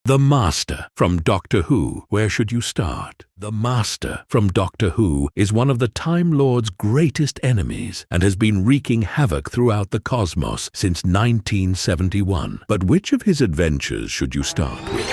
The Master from Doctor Who. Where should you start? The Master from Doctor Who is one of the Time Lord's greatest enemies and has been wreaking havoc throughout the cosmos since 1971. But which of his adventures should you start with?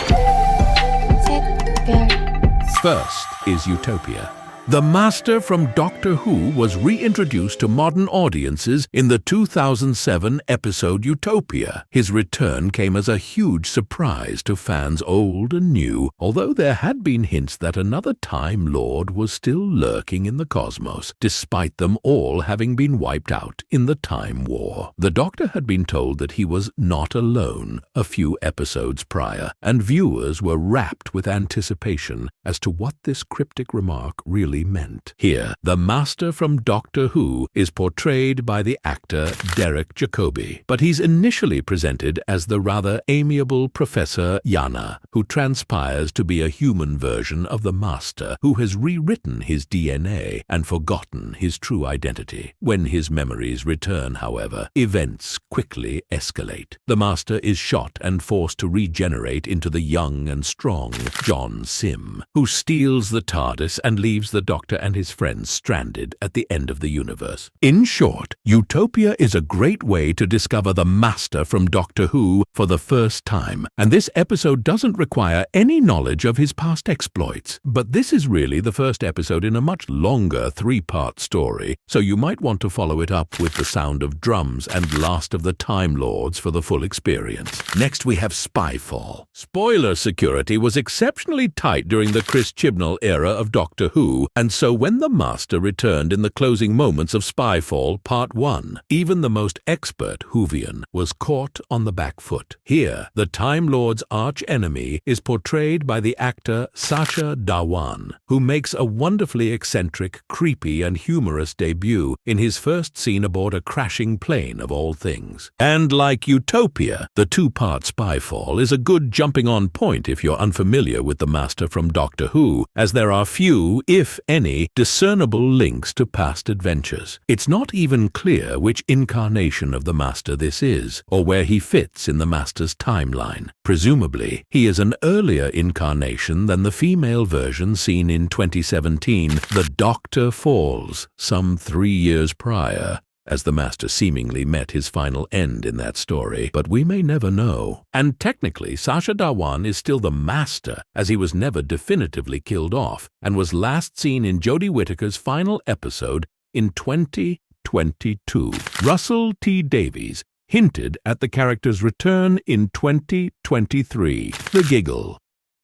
First is Utopia. The Master from Doctor Who was reintroduced to modern audiences in the 2007 episode Utopia. His return came as a huge surprise to fans old and new, although there had been hints that another Time Lord was still lurking in the cosmos, despite them all having been wiped out in the Time War. The Doctor had been told that he was not alone a few episodes prior, and viewers were rapt with anticipation as to what this cryptic remark really meant. Here, the Master from Doctor Who is portrayed by the actor Derek Jacobi, but he's initially presented as the rather amiable Professor Yana, who transpires to be a human version of the Master who has rewritten his DNA and forgotten his true identity. When his memories return, however, events quickly escalate. The Master is shot and forced to regenerate into the young and strong John Simm, who steals the TARDIS and leaves the Doctor and his friends stranded at the end of the universe. In short, Utopia is a great way to discover the Master from Doctor Who for the first time, and this episode doesn't require any knowledge of his past exploits. But this is really the first episode in a much longer three-part story, so you might want to follow it up with The Sound of Drums and Last of the Time Lords for the full experience. Next we have Spyfall. Spoiler security was exceptionally tight during the Chris Chibnall era of Doctor Who, and so when the Master returned in the closing moments of Spyfall Part 1, even the most expert Whovian was caught on the back foot. Here, the Time Lord's arch-enemy is portrayed by the actor Sacha Dhawan, who makes a wonderfully eccentric, creepy and humorous debut in his first scene aboard a crashing plane of all things. And like Utopia, the two-part Spyfall is a good jumping-on point if you're unfamiliar with the Master from Doctor Who, as there are few, if any, discernible links to past adventures. It's not even clear which incarnation of the Master this is, or where he fits in the Master's timeline. Presumably, he is an earlier incarnation than the female version seen in 2017, The Doctor Falls, some 3 years prior, as the Master seemingly met his final end in that story, but we may never know. And technically, Sacha Dhawan is still the Master, as he was never definitively killed off, and was last seen in Jodie Whittaker's final episode in 2022. Russell T. Davies hinted at the character's return in 2023, The Giggle.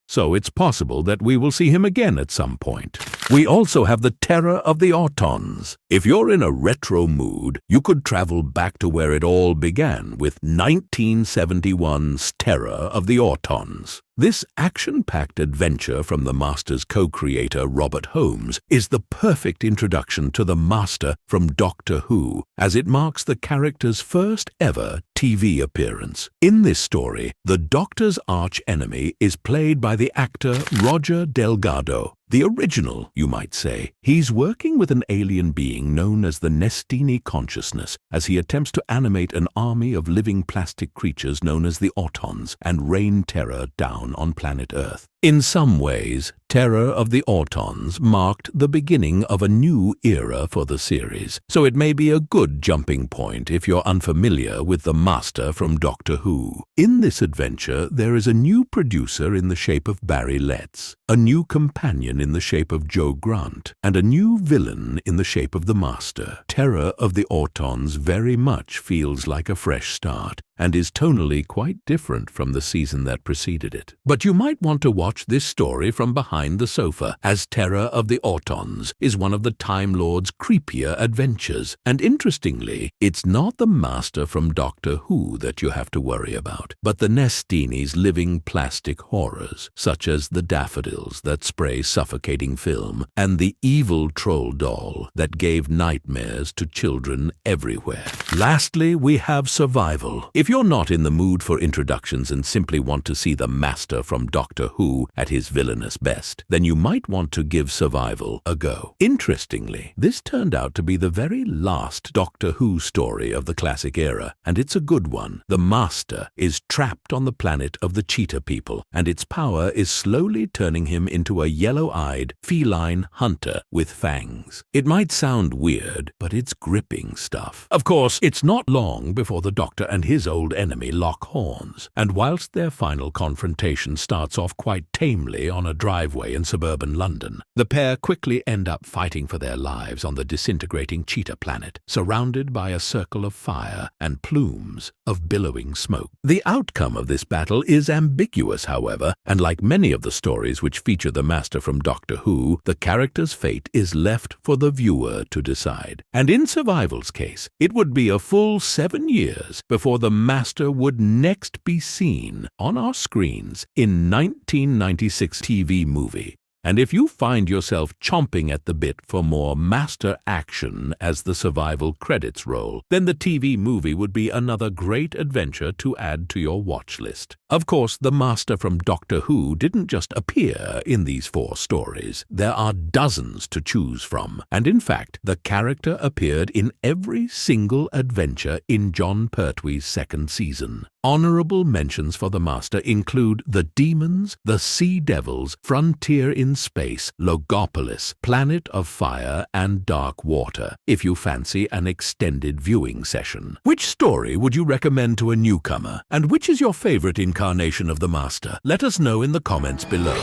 So it's possible that we will see him again at some point. We also have the terror of the Autons. If you're in a retro mood, you could travel back to where it all began with 1971's Terror of the Autons. This action-packed adventure from the Master's co-creator Robert Holmes is the perfect introduction to the Master from Doctor Who, as it marks the character's first ever TV appearance. In this story, the Doctor's arch-enemy is played by the actor Roger Delgado. The original, you might say. He's working with an alien being known as the Nestini consciousness as he attempts to animate an army of living plastic creatures known as the Autons and rain terror down on planet Earth. In some ways, Terror of the Autons marked the beginning of a new era for the series, so it may be a good jumping point if you're unfamiliar with the Master from Doctor Who. In this adventure, there is a new producer in the shape of Barry Letts, a new companion in the shape of Joe Grant, and a new villain in the shape of the Master. Terror of the Autons very much feels like a fresh start, and is tonally quite different from the season that preceded it. But you might want to watch this story from behind the sofa, as Terror of the Autons is one of the Time Lord's creepier adventures, and interestingly, it's not the Master from Doctor Who that you have to worry about, but the Nestini's living plastic horrors, such as the daffodils that spray suffocating film, and the evil troll doll that gave nightmares to children everywhere. Lastly, we have Survival. If you're not in the mood for introductions and simply want to see the Master from Doctor Who Who at his villainous best, then you might want to give Survival a go. Interestingly, this turned out to be the very last Doctor Who story of the classic era, and it's a good one. The Master is trapped on the planet of the Cheetah people, and its power is slowly turning him into a yellow-eyed, feline hunter with fangs. It might sound weird, but it's gripping stuff. Of course, it's not long before the Doctor and his old enemy lock horns, and whilst their final confrontation starts off quite tamely on a driveway in suburban London, the pair quickly end up fighting for their lives on the disintegrating Cheetah planet, surrounded by a circle of fire and plumes of billowing smoke. The outcome of this battle is ambiguous, however, and like many of the stories which feature the Master from Doctor Who, the character's fate is left for the viewer to decide. And in Survival's case, it would be a full 7 years before the Master would next be seen on our screens in 1996 TV movie. And if you find yourself chomping at the bit for more Master action as the Survival credits roll, then the TV movie would be another great adventure to add to your watch list. Of course, the Master from Doctor Who didn't just appear in these 4 stories. There are dozens to choose from, and in fact, the character appeared in every single adventure in Jon Pertwee's 2nd season. Honorable mentions for the Master include The Demons, The Sea Devils, Frontier in Space, Logopolis, Planet of Fire, and Dark Water, if you fancy an extended viewing session. Which story would you recommend to a newcomer? And which is your favorite incarnation of the Master? Let us know in the comments below.